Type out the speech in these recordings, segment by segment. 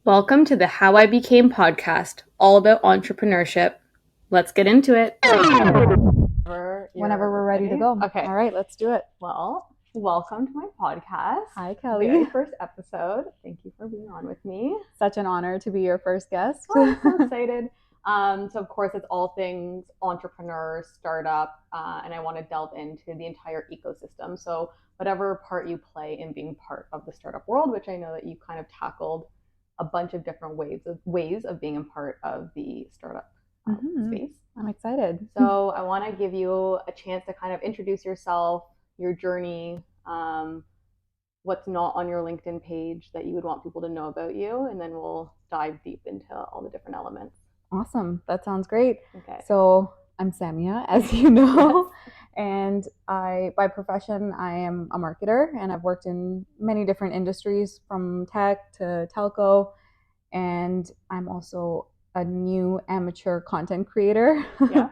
Welcome to the How I Became podcast, all about entrepreneurship. Let's get into it. Whenever we're ready to go. Okay. All right, let's do it. Well, welcome to my podcast. Hi, Kelly. Very first episode. Thank you for being on with me. Such an honor to be your first guest. Oh, I'm so excited. So of course, it's all things entrepreneur, startup, and I want to delve into the entire ecosystem. So whatever part you play in being part of the startup world, which I know that you kind of tackled a bunch of different ways of being a part of the startup space. I'm excited. So I want to give you a chance to kind of introduce yourself, your journey, what's not on your LinkedIn page that you would want people to know about you, and then we'll dive deep into all the different elements. Awesome. That sounds great. Okay. So I'm Samia, as you know, and by profession, I am a marketer, and I've worked in many different industries from tech to telco, and I'm also a new amateur content creator. Yeah.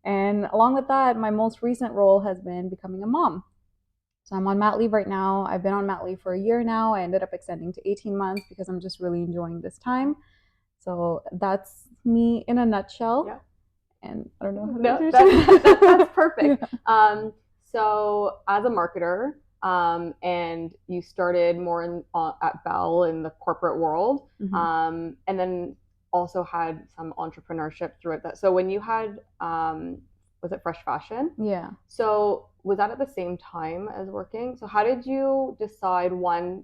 And along with that, my most recent role has been becoming a mom. So I'm on mat leave right now. I've been on mat leave for a year now. I ended up extending to 18 months because I'm just really enjoying this time. So that's me in a nutshell. Yeah. And I don't know how No, to that's perfect. Yeah. So as a marketer, and you started more at Bell in the corporate world, and then also had some entrepreneurship throughout that. So when you had, was it Fresh Fashion? Yeah. So was that at the same time as working? So how did you decide, one,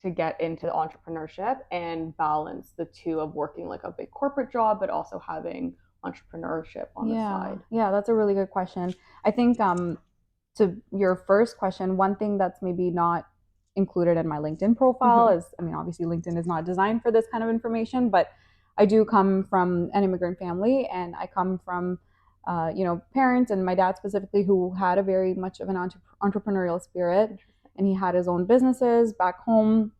to get into entrepreneurship and balance the two of working like a big corporate job, but also having entrepreneurship on the side? Yeah, that's a really good question. I think to your first question, one thing that's maybe not included in my LinkedIn profile is, I mean, obviously LinkedIn is not designed for this kind of information, but I do come from an immigrant family, and I come from parents, and my dad specifically, who had a very much of an entrepreneurial spirit, and he had his own businesses back home.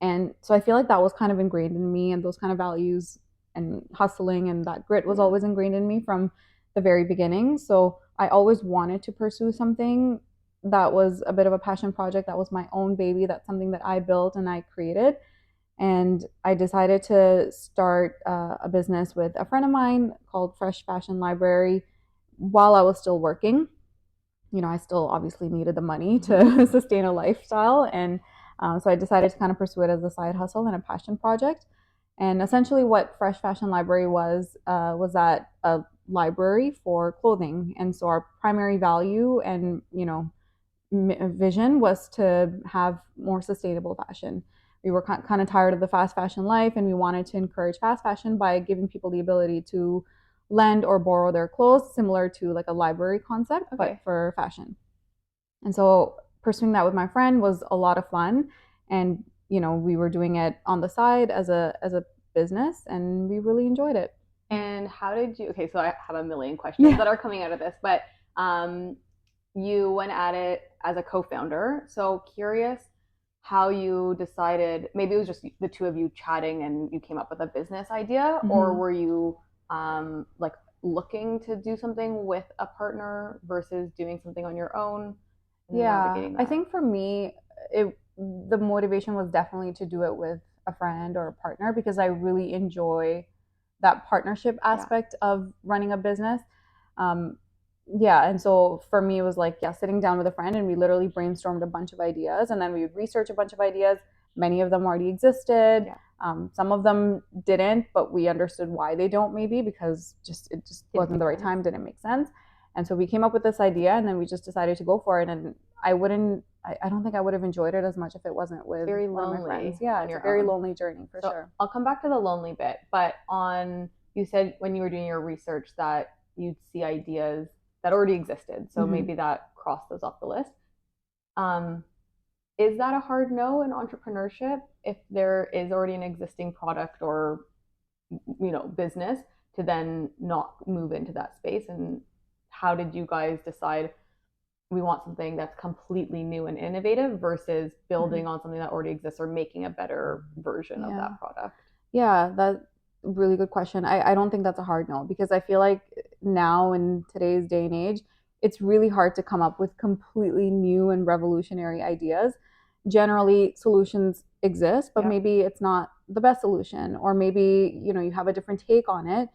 And so I feel like that was kind of ingrained in me, and those kind of values and hustling and that grit was always ingrained in me from the very beginning. So I always wanted to pursue something that was a bit of a passion project, that was my own baby, that's something that I built and I created. And I decided to start a business with a friend of mine called Fresh Fashion Library while I was still working. You know, I still obviously needed the money to sustain a lifestyle. And so I decided to kind of pursue it as a side hustle and a passion project. And essentially what Fresh Fashion Library was that a library for clothing. And so our primary value and, vision was to have more sustainable fashion. We were kind of tired of the fast fashion life, and we wanted to encourage fast fashion by giving people the ability to lend or borrow their clothes, similar to like a library concept, but for fashion. And so pursuing that with my friend was a lot of fun. And, we were doing it on the side as a business, and we really enjoyed it. And how did you, so I have a million questions that are coming out of this, but you went at it as a co-founder. So curious how you decided, maybe it was just the two of you chatting and you came up with a business idea, or were you looking to do something with a partner versus doing something on your own? Yeah, I think for me, the motivation was definitely to do it with a friend or a partner, because I really enjoy that partnership aspect of running a business. And so for me, it was like, sitting down with a friend, and we literally brainstormed a bunch of ideas, and then we would research a bunch of ideas. Many of them already existed. Some of them didn't, but we understood why they don't, maybe because it just wasn't the right time, didn't make sense. And so we came up with this idea, and then we just decided to go for it. And I don't think I would have enjoyed it as much if it wasn't with one of my friends. Yeah, it's a very lonely journey for sure. I'll come back to the lonely bit, but you said when you were doing your research that you'd see ideas that already existed. So maybe that crossed those off the list. Is that a hard no in entrepreneurship if there is already an existing product or, business, to then not move into that space? And how did you guys decide we want something that's completely new and innovative versus building on something that already exists or making a better version of that product? Yeah, that's a really good question. I don't think that's a hard no, because I feel like now in today's day and age, it's really hard to come up with completely new and revolutionary ideas. Generally, solutions exists, but Yeah. maybe it's not the best solution, or maybe, you know, you have a different take on it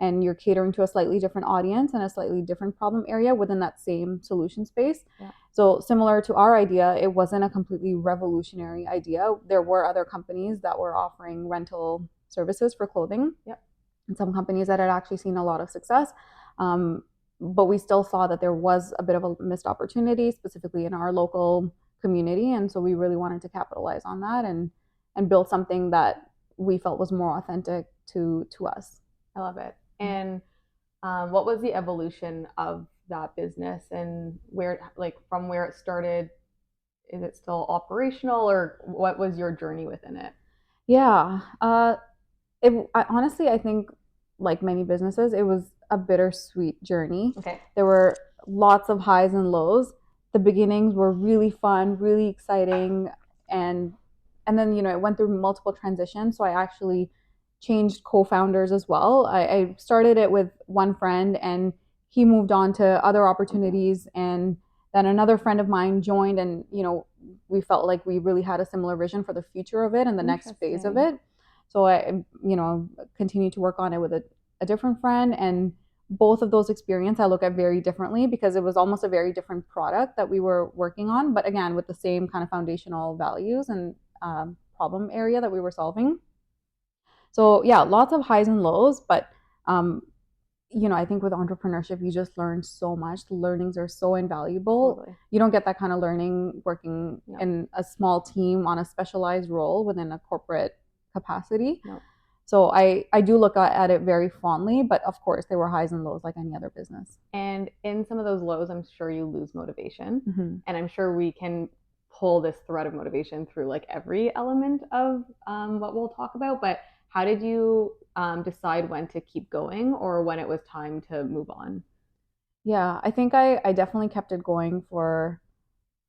and you're catering to a slightly different audience and a slightly different problem area within that same solution space. Yeah. So similar to our idea, it wasn't a completely revolutionary idea. There were other companies that were offering rental services for clothing. Yep. And some companies that had actually seen a lot of success. But we still saw that there was a bit of a missed opportunity, specifically in our local community. And so we really wanted to capitalize on that and build something that we felt was more authentic to us. I love it. And what was the evolution of that business, and where, like, from where it started? Is it still operational, or what was your journey within it? Yeah. Honestly, I think, like many businesses, it was a bittersweet journey. Okay. There were lots of highs and lows. The beginnings were really fun, really exciting, and then, you know, it went through multiple transitions. So I actually changed co-founders as well. I started it with one friend, and he moved on to other opportunities, and then another friend of mine joined, and, you know, we felt like we really had a similar vision for the future of it and the next phase of it. So I, you know, continued to work on it with a different friend, and both of those experiences I look at very differently, because it was almost a very different product that we were working on, but again, with the same kind of foundational values and problem area that we were solving. So yeah, lots of highs and lows, but you know, I think with entrepreneurship, you just learn so much. The learnings are so invaluable. Totally. You don't get that kind of learning working in a small team on a specialized role within a corporate capacity. No. So I do look at it very fondly, but of course there were highs and lows like any other business. And in some of those lows, I'm sure you lose motivation. Mm-hmm. And I'm sure we can pull this thread of motivation through like every element of what we'll talk about. But how did you decide when to keep going, or when it was time to move on? Yeah, I think I definitely kept it going for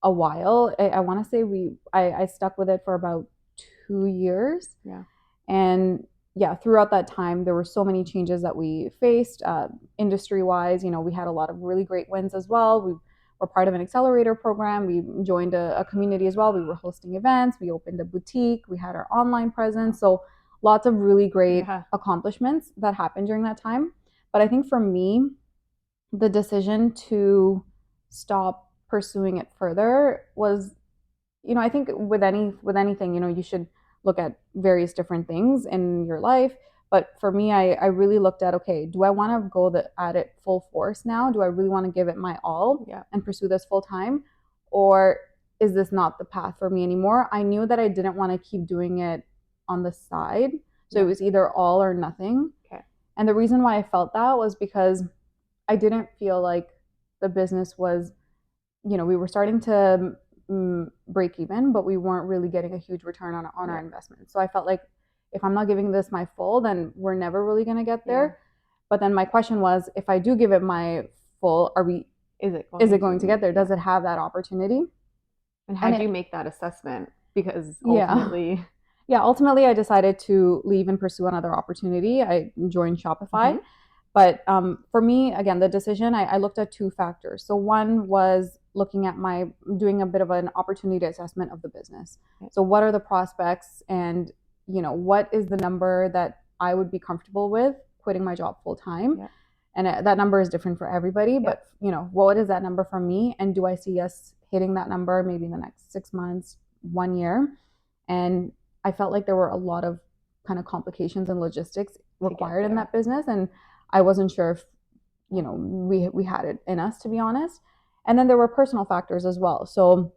a while. I want to say I stuck with it for about 2 years. Yeah. And yeah, throughout that time, there were so many changes that we faced industry-wise. You know, we had a lot of really great wins as well. We were part of an accelerator program. We joined a community as well. We were hosting events. We opened a boutique. We had our online presence. So lots of really great accomplishments that happened during that time. But I think for me, the decision to stop pursuing it further was, you know, I think with anything, you know, you should look at various different things in your life. But for me, I really looked at, okay, do I want to go at it full force now? Do I really want to give it my all and pursue this full time? Or is this not the path for me anymore? I knew that I didn't want to keep doing it on the side. So it was either all or nothing. Okay. And the reason why I felt that was because I didn't feel like the business was, you know, we were starting to break even, but we weren't really getting a huge return on our investment. So I felt like if I'm not giving this my full, then we're never really going to get there. Yeah. But then my question was, if I do give it my full, is it going to get there? Does it have that opportunity? And how do you make that assessment? Because ultimately... ultimately I decided to leave and pursue another opportunity. I joined Shopify. Mm-hmm. But for me, again, the decision, I looked at two factors. So one was looking at doing a bit of an opportunity assessment of the business. Okay. So what are the prospects, and, you know, what is the number that I would be comfortable with quitting my job full time? Yeah. And that number is different for everybody, but, you know, what is that number for me? And do I see us hitting that number maybe in the next 6 months, 1 year? And I felt like there were a lot of kind of complications and logistics required in that business. And I wasn't sure if, you know, we had it in us, to be honest. And then there were personal factors as well. So,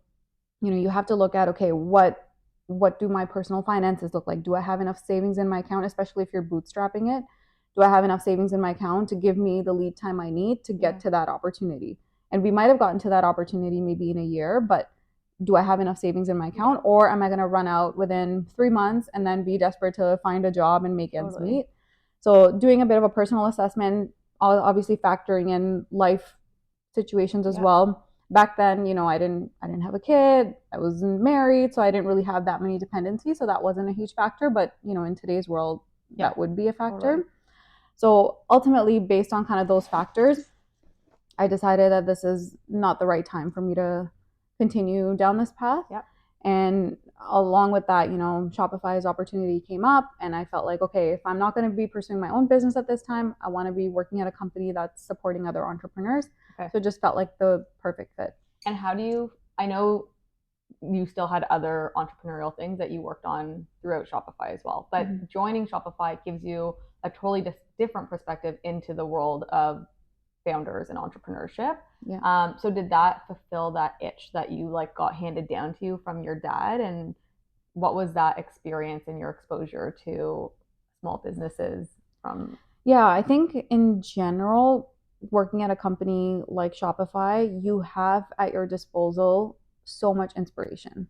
you know, you have to look at, okay, what do my personal finances look like? Do I have enough savings in my account, especially if you're bootstrapping it? Do I have enough savings in my account to give me the lead time I need to get to that opportunity? And we might have gotten to that opportunity maybe in a year, but do I have enough savings in my account, or am I going to run out within 3 months and then be desperate to find a job and make ends meet? So doing a bit of a personal assessment, obviously factoring in life situations as well. Back then, you know, I didn't have a kid, I wasn't married, so I didn't really have that many dependencies, so that wasn't a huge factor. But, you know, in today's world, that would be a factor. Totally. So ultimately, based on kind of those factors, I decided that this is not the right time for me to continue down this path. Yep. And along with that, Shopify's opportunity came up, and I felt like, okay, if I'm not going to be pursuing my own business at this time, I want to be working at a company that's supporting other entrepreneurs. Okay. So it just felt like the perfect fit. And I know you still had other entrepreneurial things that you worked on throughout Shopify as well, but joining Shopify gives you a totally different perspective into the world of founders and entrepreneurship. Yeah. So did that fulfill that itch that you like got handed down to you from your dad? And what was that experience and your exposure to small businesses from? Yeah, I think in general, working at a company like Shopify, you have at your disposal so much inspiration.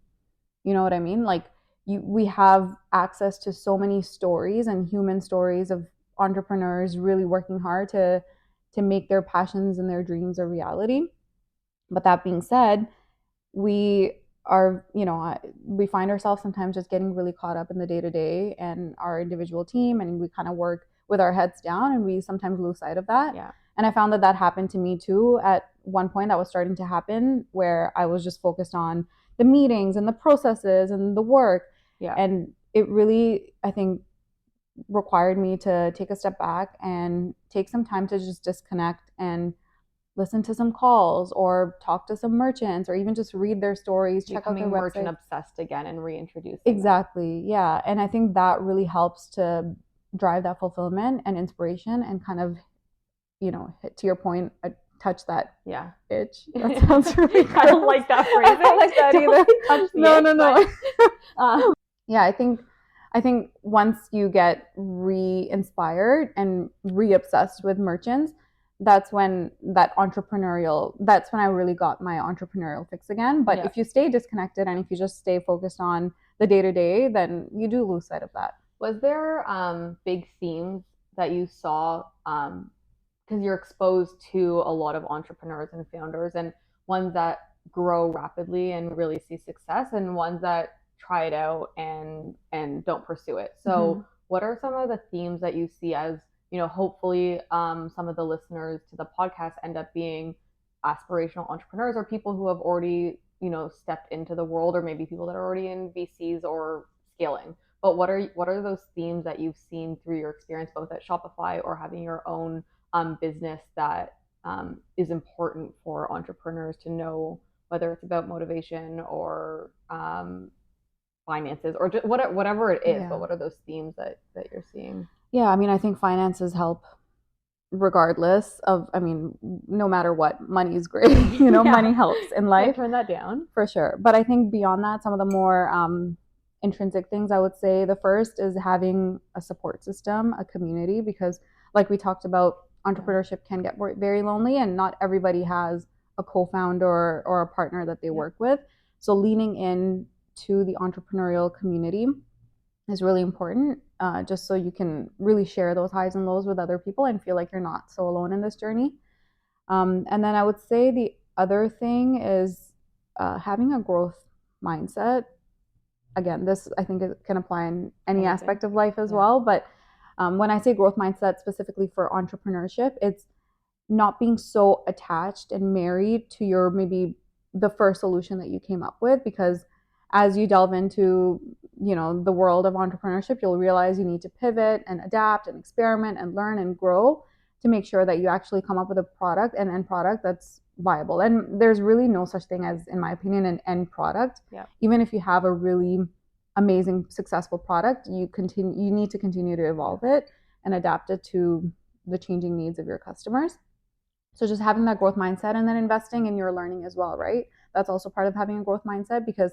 You know what I mean? Like we have access to so many stories and human stories of entrepreneurs really working hard to make their passions and their dreams a reality. But that being said, we are, we find ourselves sometimes just getting really caught up in the day-to-day and our individual team, and we kind of work with our heads down, and we sometimes lose sight of that. Yeah. And I found that happened to me too. At one point that was starting to happen, where I was just focused on the meetings and the processes and the work. Yeah. And it really, I think, required me to take a step back and take some time to just disconnect and listen to some calls or talk to some merchants or even just read their stories, check out their website. Merchant obsessed again and reintroduce exactly them. Yeah. And I think that really helps to drive that fulfillment and inspiration and kind of, hit, to your point, touch that itch. That sounds really I don't like that phrase. I don't like that either. No. Yeah, I think once you get re-inspired and re-obsessed with merchants, that's when that's when I really got my entrepreneurial fix again. But if you stay disconnected and if you just stay focused on the day-to-day, then you do lose sight of that. Was there big themes that you saw, because you're exposed to a lot of entrepreneurs and founders, and ones that grow rapidly and really see success, and ones that try it out and don't pursue it. So what are some of the themes that you see as, hopefully some of the listeners to the podcast end up being aspirational entrepreneurs or people who have already, stepped into the world, or maybe people that are already in VCs or scaling. But what are those themes that you've seen through your experience, both at Shopify or having your own business, that is important for entrepreneurs to know, whether it's about motivation or finances or just whatever it is, but what are those themes that you're seeing? Yeah, I mean, I think finances help regardless of, no matter what. Money is great, money helps in life. Turn that down. For sure. But I think beyond that, some of the more intrinsic things, I would say the first is having a support system, a community, because like we talked about, entrepreneurship can get very lonely, and not everybody has a co-founder or a partner that they work with. So leaning in to the entrepreneurial community is really important, just so you can really share those highs and lows with other people and feel like you're not so alone in this journey. And then I would say the other thing is having a growth mindset. Again, this I think it can apply in any aspect of life as well. But when I say growth mindset specifically for entrepreneurship, it's not being so attached and married to your maybe the first solution that you came up with, because as you delve into the world of entrepreneurship, you'll realize you need to pivot and adapt and experiment and learn and grow to make sure that you actually come up with an end product that's viable. And there's really no such thing as, in my opinion, an end product. Yeah. Even if you have a really amazing, successful product, you need to continue to evolve it and adapt it to the changing needs of your customers. So just having that growth mindset, and then investing in your learning as well, right? That's also part of having a growth mindset, because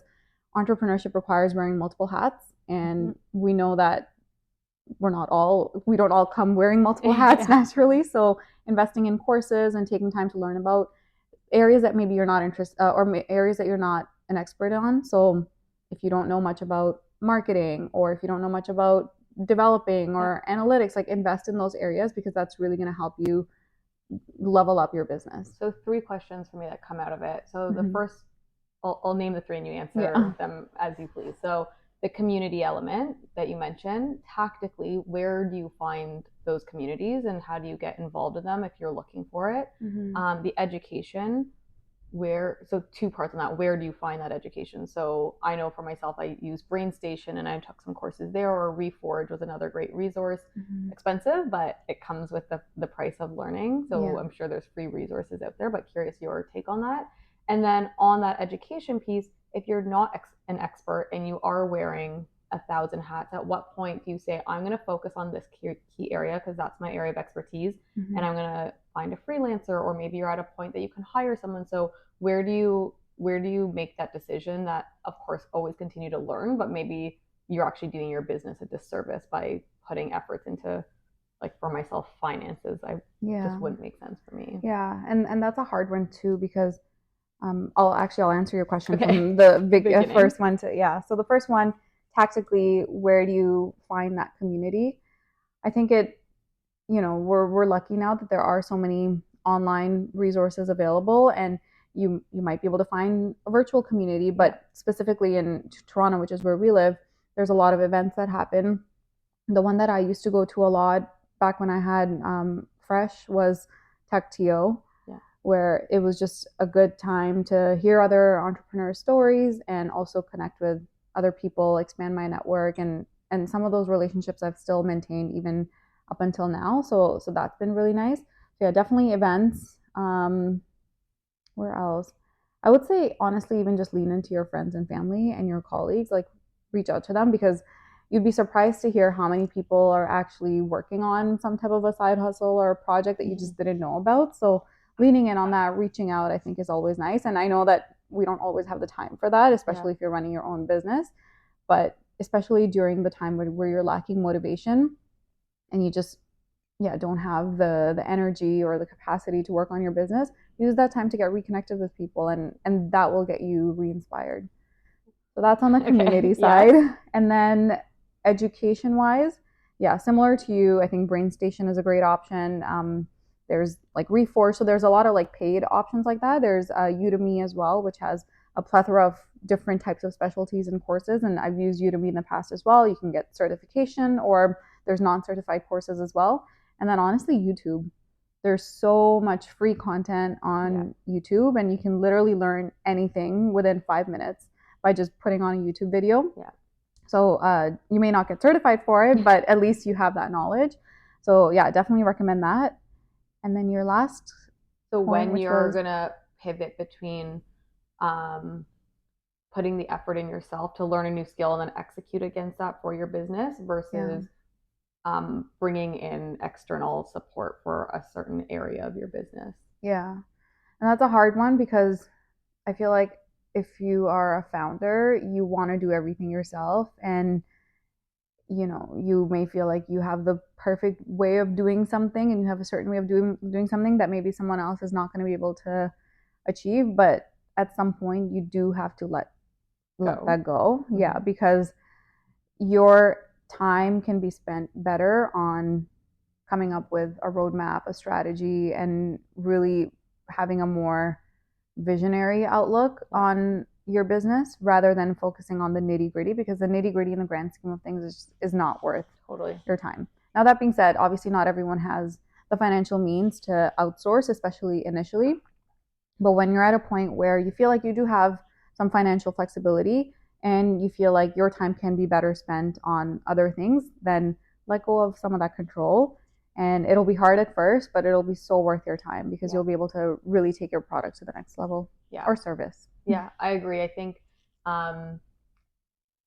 entrepreneurship requires wearing multiple hats, and we know that we don't all come wearing multiple hats naturally. So investing in courses and taking time to learn about areas that maybe you're not interested or areas that you're not an expert on. So if you don't know much about marketing, or if you don't know much about developing or analytics, like invest in those areas, because that's really going to help you level up your business. So 3 questions for me that come out of it. So the first, I'll name the 3 and you answer them as you please. So the community element that you mentioned, tactically, where do you find those communities and how do you get involved in them if you're looking for it? The education, so two parts on that. Where do you find that education? So I know for myself, I use BrainStation and I took some courses there, or Reforge was another great resource. Expensive, but it comes with the price of learning. So I'm sure there's free resources out there, but curious your take on that. And then on that education piece, if you're not an expert and you are wearing 1,000 hats, at what point do you say, I'm going to focus on this key area because that's my area of expertise, and I'm going to find a freelancer, or maybe you're at a point that you can hire someone. So where do you make that decision that, of course, always continue to learn, but maybe you're actually doing your business a disservice by putting efforts into, like for myself, finances? Just wouldn't make sense for me. Yeah, and that's a hard one too, because I'll answer your question from the first one to so the first one, tactically, where do you find that community? I think we're lucky now that there are so many online resources available, and you might be able to find a virtual community, but specifically in Toronto, which is where we live, there's a lot of events that happen. The one that I used to go to a lot back when I had Fresh was TechTO, where it was just a good time to hear other entrepreneur stories and also connect with other people, expand my network, and some of those relationships I've still maintained even up until now. So that's been really nice. So yeah, definitely events. Where else? I would say, honestly, even just lean into your friends and family and your colleagues, like reach out to them, because you'd be surprised to hear how many people are actually working on some type of a side hustle or a project that you just didn't know about. So leaning in on that, reaching out, I think is always nice. And I know that we don't always have the time for that, especially if you're running your own business, but especially during the time where you're lacking motivation and you just don't have the energy or the capacity to work on your business, use that time to get reconnected with people, and that will get you re-inspired. So that's on the community side. And then education wise, similar to you, I think BrainStation is a great option. There's like Reforge, so there's a lot of like paid options like that. There's Udemy as well, which has a plethora of different types of specialties and courses, and I've used Udemy in the past as well. You can get certification, or there's non-certified courses as well. And then honestly, YouTube. There's so much free content on YouTube, and you can literally learn anything within 5 minutes by just putting on a YouTube video. So you may not get certified for it, but at least you have that knowledge. So definitely recommend that. And then your last. So when you're gonna pivot between putting the effort in yourself to learn a new skill and then execute against that for your business versus bringing in external support for a certain area of your business. And that's a hard one, because I feel like if you are a founder, you want to do everything yourself, and you may feel like you have the perfect way of doing something, and you have a certain way of doing something that maybe someone else is not going to be able to achieve. But at some point, you do have to let that go. Because your time can be spent better on coming up with a roadmap, a strategy, and really having a more visionary outlook on your business, rather than focusing on the nitty-gritty, because the nitty-gritty in the grand scheme of things is not worth your time. Now, that being said, obviously not everyone has the financial means to outsource, especially initially. But when you're at a point where you feel like you do have some financial flexibility and you feel like your time can be better spent on other things, then let go of some of that control. And it'll be hard at first, but it'll be so worth your time, because you'll be able to really take your product to the next level or service. I agree. I think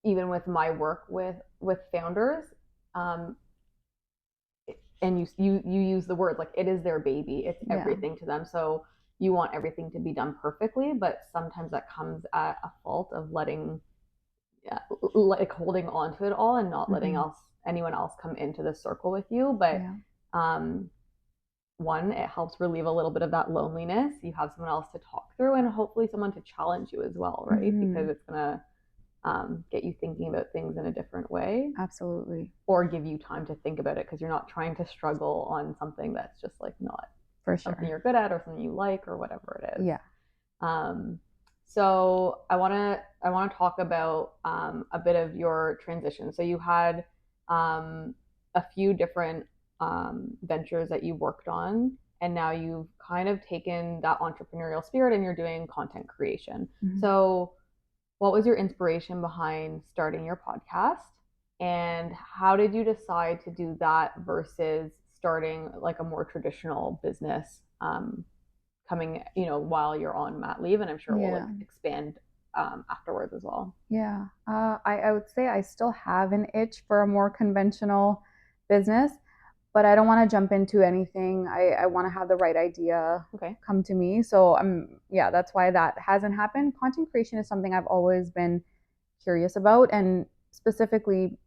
even with my work with founders, and you use the word, like, it is their baby. It's everything to them. So you want everything to be done perfectly, but sometimes that comes at a fault of letting, like, holding on to it all and not letting anyone else come into the circle with you. But one, it helps relieve a little bit of that loneliness. You have someone else to talk through, and hopefully someone to challenge you as well, right? Because it's gonna get you thinking about things in a different way. Absolutely. Or give you time to think about it, because you're not trying to struggle on something that's just like not something you're good at or something you like or whatever it is. So I want to talk about a bit of your transition. So you had a few different ventures that you worked on, and now you've kind of taken that entrepreneurial spirit and you're doing content creation. Mhm. So what was your inspiration behind starting your podcast, and how did you decide to do that versus starting like a more traditional business, coming, while you're on mat leave, and I'm sure we'll Yeah. expand afterwards as well. Yeah. I would say I still have an itch for a more conventional business, but I don't want to jump into anything. I want to have the right idea Okay. come to me. So yeah, that's why that hasn't happened. Content creation is something I've always been curious about, and specifically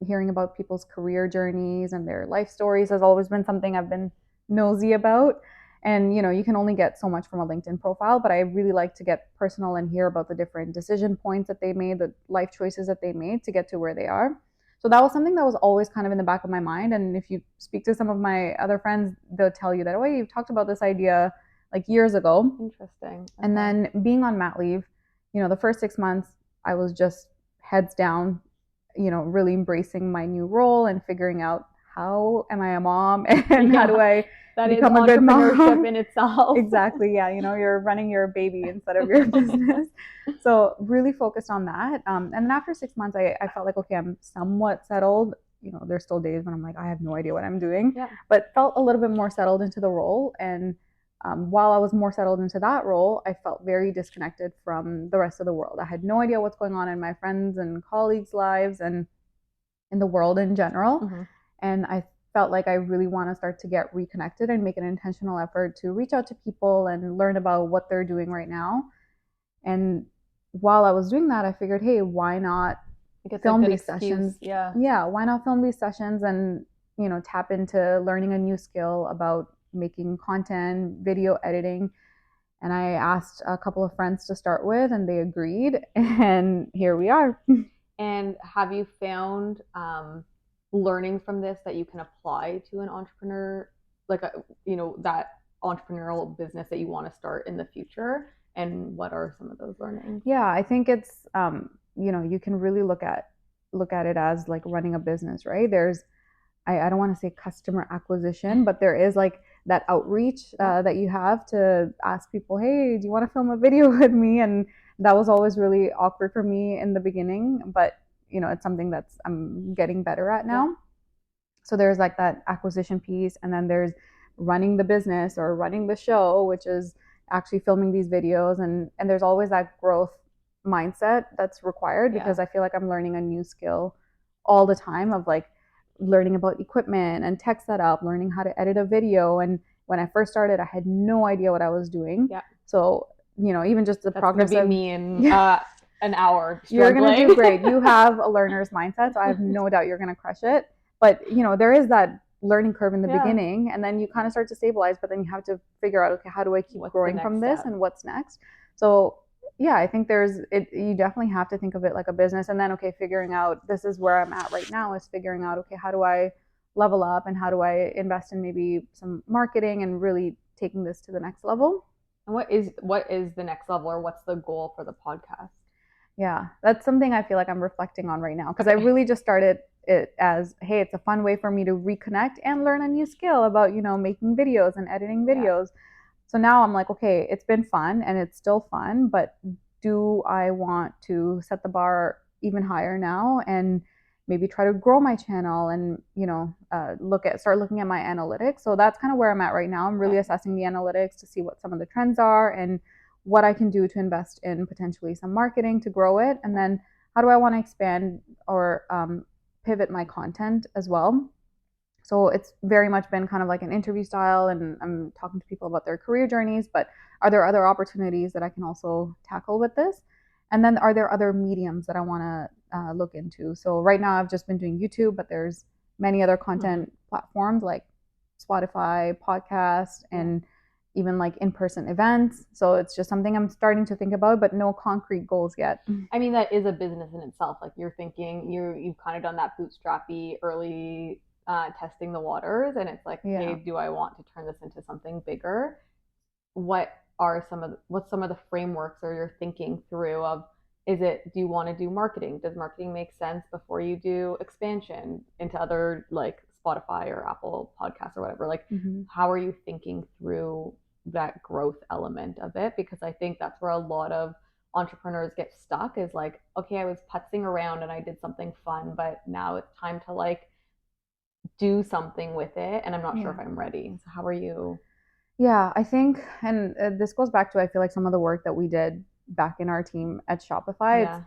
hearing about people's career journeys and their life stories has always been something I've been nosy about. And you can only get so much from a LinkedIn profile, but I really like to get personal and hear about the different decision points that they made, the life choices that they made to get to where they are. So that was something that was always kind of in the back of my mind. And if you speak to some of my other friends, they'll tell you that, oh, you've talked about this idea like years ago. Interesting. Okay. And then being on mat leave, the first 6 months, I was just heads down, really embracing my new role and figuring out how am I a mom and how do I become a good mom. Entrepreneurship in itself. Exactly. Yeah. You're running your baby instead of your business. So really focused on that. And then after 6 months, I felt like, okay, I'm somewhat settled. There's still days when I'm like, I have no idea what I'm doing, but felt a little bit more settled into the role. And while I was more settled into that role, I felt very disconnected from the rest of the world. I had no idea what's going on in my friends and colleagues' lives and in the world in general. Mm-hmm. And I felt like I really want to start to get reconnected and make an intentional effort to reach out to people and learn about what they're doing right now. And while I was doing that, I figured, hey, why not film these sessions? Yeah, why not film these sessions and, tap into learning a new skill about making content, video editing. And I asked a couple of friends to start with, and they agreed. And here we are. And have you found learning from this that you can apply to an entrepreneur, like that entrepreneurial business that you want to start in the future? And what are some of those learnings? Yeah, I think it's you can really look at it as like running a business, right? There's I don't want to say customer acquisition, but there is like that outreach that you have to ask people, hey, do you want to film a video with me? And that was always really awkward for me in the beginning, but it's something I'm getting better at now. Yeah. So there's like that acquisition piece, and then there's running the business or running the show, which is actually filming these videos, and there's always that growth mindset that's required because I feel like I'm learning a new skill all the time of like learning about equipment and tech setup, learning how to edit a video. And when I first started, I had no idea what I was doing. Yeah. So, even just the progress of me in an hour struggling. You're going to do great. You have a learner's mindset, so I have no doubt you're going to crush it. But, there is that learning curve in the beginning, and then you kind of start to stabilize, but then you have to figure out, okay, how do I keep growing from this and what's next? So yeah, I think you definitely have to think of it like a business, and then, okay, figuring out this is where I'm at right now is figuring out, okay, how do I level up and how do I invest in maybe some marketing and really taking this to the next level. And what is the next level, or what's the goal for the podcast? Yeah, that's something I feel like I'm reflecting on right now, because I really just started it as, hey, it's a fun way for me to reconnect and learn a new skill about, making videos and editing videos. Yeah. So now I'm like, okay, it's been fun and it's still fun, but do I want to set the bar even higher now and maybe try to grow my channel and, start looking at my analytics? So that's kind of where I'm at right now. I'm really assessing the analytics to see what some of the trends are and what I can do to invest in potentially some marketing to grow it. And then how do I want to expand or pivot my content as well? So it's very much been kind of like an interview style, and I'm talking to people about their career journeys, but are there other opportunities that I can also tackle with this? And then are there other mediums that I want to look into? So right now I've just been doing YouTube, but there's many other content platforms like Spotify, podcasts, and even like in-person events. So it's just something I'm starting to think about, but no concrete goals yet. I mean, that is a business in itself. Like you're thinking, you've kind of done that bootstrappy early testing the waters, and it's like, hey, do I want to turn this into something bigger? What's some of the frameworks or you're thinking through of, do you want to do marketing? Does marketing make sense before you do expansion into other like Spotify or Apple Podcasts or whatever, like Mm-hmm. how are you thinking through that growth element of it? Because I think that's where a lot of entrepreneurs get stuck, is like, okay, I was putzing around and I did something fun, but now it's time to like do something with it, and I'm not sure if Yeah. I'm ready. So how are you? Yeah, I think, and this goes back to, I feel like, some of the work that we did back in our team at Shopify. It's Yeah.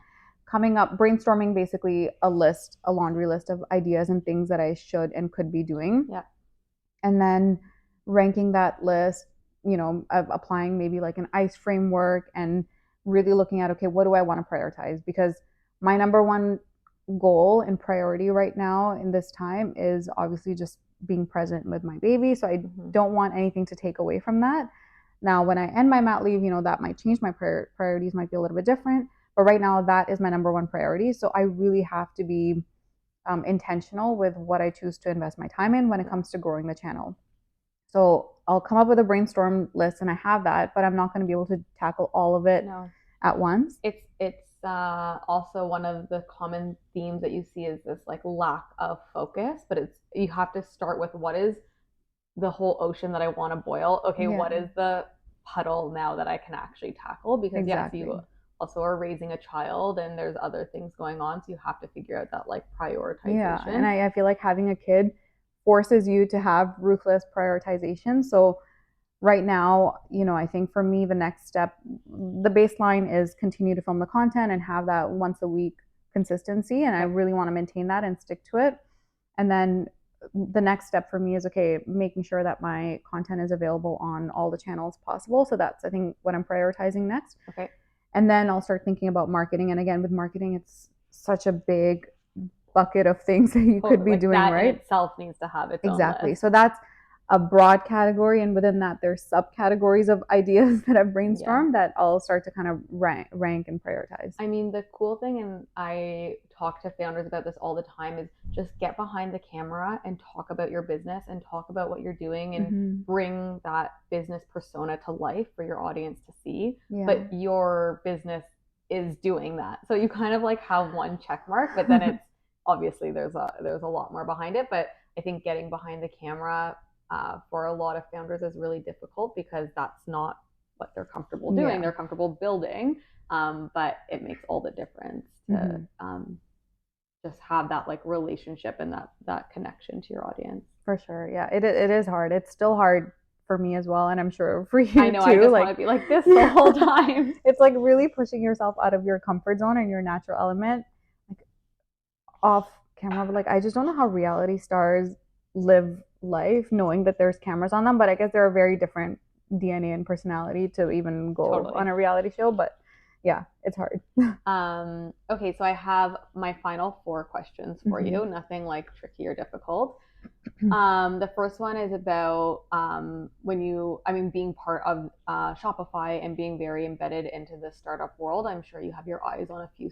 coming up, brainstorming basically a laundry list of ideas and things that I should and could be doing. Yeah. And then ranking that list, applying maybe like an ICE framework and really looking at, okay, what do I want to prioritize? Because my number one goal and priority right now in this time is obviously just being present with my baby. So I don't want anything to take away from that. Now, when I end my mat leave, that might change. My priorities might be a little bit different. But right now, that is my number one priority. So I really have to be intentional with what I choose to invest my time in when it comes to growing the channel. So I'll come up with a brainstorm list, and I have that, but I'm not going to be able to tackle all of it at once. It's also one of the common themes that you see is this like lack of focus, but you have to start with what is the whole ocean that I want to boil. Okay, what is the puddle now that I can actually tackle? Because Exactly. yes, you also are raising a child and there's other things going on, so you have to figure out that like prioritization. Yeah, and I feel like having a kid forces you to have ruthless prioritization. So right now, I think for me, the next step, the baseline is continue to film the content and have that once a week consistency. And I really want to maintain that and stick to it. And then the next step for me is, okay, making sure that my content is available on all the channels possible. So that's, I think, what I'm prioritizing next. Okay. And then I'll start thinking about marketing. And again, with marketing, it's such a big bucket of things that you could be like doing, that right? in itself needs to have its exactly. own list. So that's a broad category, and within that there's subcategories of ideas that I've brainstormed that I'll start to kind of rank and prioritize. I mean, the cool thing, and I talk to founders about this all the time, is just get behind the camera and talk about your business and talk about what you're doing and bring that business persona to life for your audience to see. But your business is doing that. So you kind of like have one check mark, but then it's obviously there's a lot more behind it. But I think getting behind the camera for a lot of founders is really difficult because that's not what they're comfortable doing. They're comfortable building, but it makes all the difference to just have that like relationship and that connection to your audience. For sure. Yeah, it is hard. It's still hard for me as well, and I'm sure for you I know, too. I just want to be like this the whole time. It's like really pushing yourself out of your comfort zone and your natural element, like off camera. But like, I just don't know how reality stars live life knowing that there's cameras on them. But I guess they're a very different DNA and personality to even go on a reality show. But yeah, it's hard. Okay, so I have my final 4 questions for you. Nothing like tricky or difficult. The first one is about being part of Shopify and being very embedded into the startup world. I'm sure you have your eyes on a few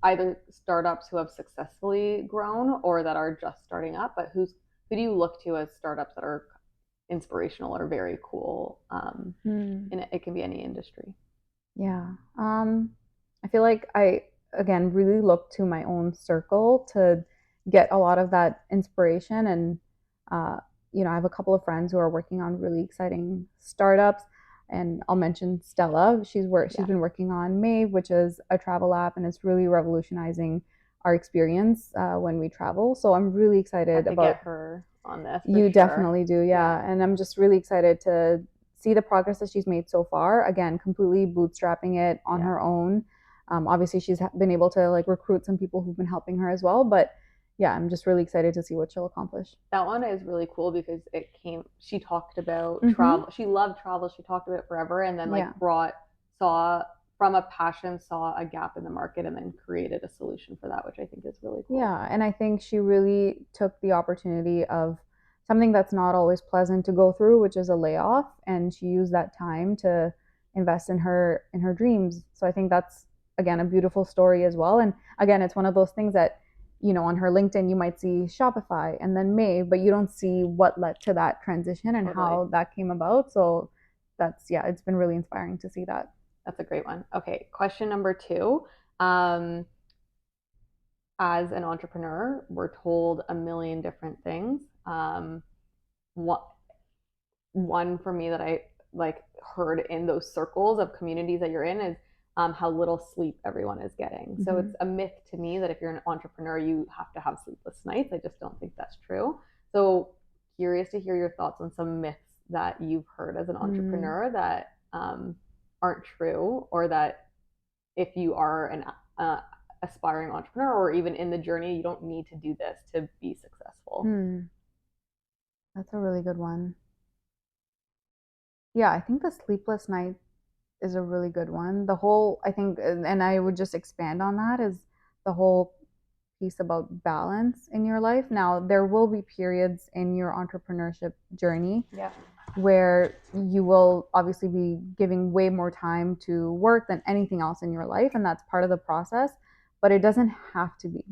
either startups who have successfully grown or that are just starting up, but who do you look to as startups that are inspirational or very cool? And it can be any industry. Yeah. I feel like I, again, really look to my own circle to get a lot of that inspiration. And, I have a couple of friends who are working on really exciting startups. And I'll mention Stella. She's been working on Mave, which is a travel app, and it's really revolutionizing our experience when we travel. So I'm really excited about get her on this. You definitely do, yeah. And I'm just really excited to see the progress that she's made so far. Again, completely bootstrapping it on her own. Obviously, she's been able to like recruit some people who've been helping her as well. But yeah, I'm just really excited to see what she'll accomplish. That one is really cool because she talked about travel. She loved travel. She talked about it forever, and then saw from a passion, saw a gap in the market, and then created a solution for that, which I think is really cool. Yeah, and I think she really took the opportunity of something that's not always pleasant to go through, which is a layoff, and she used that time to invest in her dreams. So I think that's, again, a beautiful story as well. And again, it's one of those things that, on her LinkedIn, you might see Shopify and then Mave, but you don't see what led to that transition and how that came about. So it's been really inspiring to see that. That's a great one. Okay, question number 2. as an entrepreneur, we're told a million different things. What one for me that I like heard in those circles of communities that you're in is how little sleep everyone is getting. So it's a myth to me that if you're an entrepreneur, you have to have sleepless nights. I just don't think that's true. So curious to hear your thoughts on some myths that you've heard as an entrepreneur that aren't true, or that if you are an aspiring entrepreneur or even in the journey, you don't need to do this to be successful. That's a really good one. Yeah, I think the sleepless night is a really good one. The whole, I think, and I would just expand on that, is the whole piece about balance in your life. Now, there will be periods in your entrepreneurship journey where you will obviously be giving way more time to work than anything else in your life, and that's part of the process, but it doesn't have to be.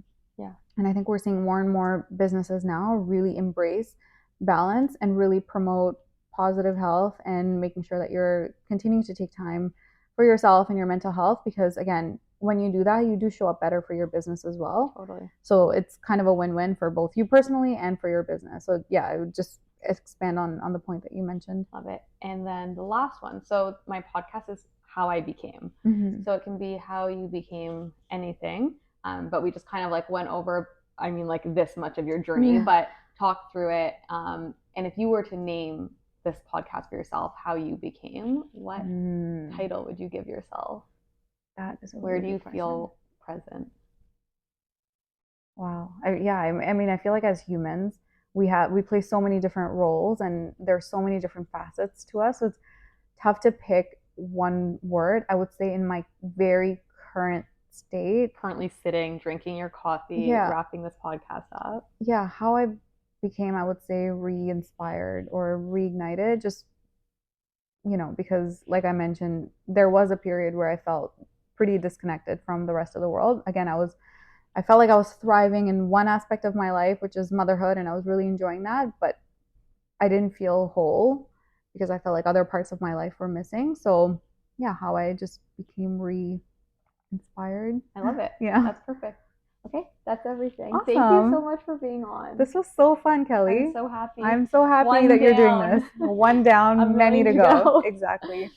And I think we're seeing more and more businesses now really embrace balance and really promote positive health and making sure that you're continuing to take time for yourself and your mental health, because again, when you do that, you do show up better for your business as well. Totally. So it's kind of a win-win for both you personally and for your business. So yeah, I would just expand on the point that you mentioned. Love it. And then the last one. So my podcast is How I Became. So it can be how you became anything. But we just kind of like went over, I mean, like this much of your journey, but talk through it. And if you were to name this podcast for yourself, How You Became, what title would you give yourself? That is a Where do you feel present? Wow. I mean, I feel like as humans, we play so many different roles, and there's so many different facets to us. So it's tough to pick one word. I would say in my very current state, currently sitting, drinking your coffee, wrapping this podcast up. Yeah, how I became, I would say, re-inspired or reignited, just, because like I mentioned, there was a period where I felt pretty disconnected from the rest of the world. Again, I felt like I was thriving in one aspect of my life, which is motherhood, and I was really enjoying that, but I didn't feel whole because I felt like other parts of my life were missing. So yeah, how I just became re-inspired. I love it. Yeah. That's perfect. Okay, that's everything. Awesome. Thank you so much for being on. This was so fun, Kelly. I'm so happy. I'm so happy that you're doing this. One down, many to go. Exactly.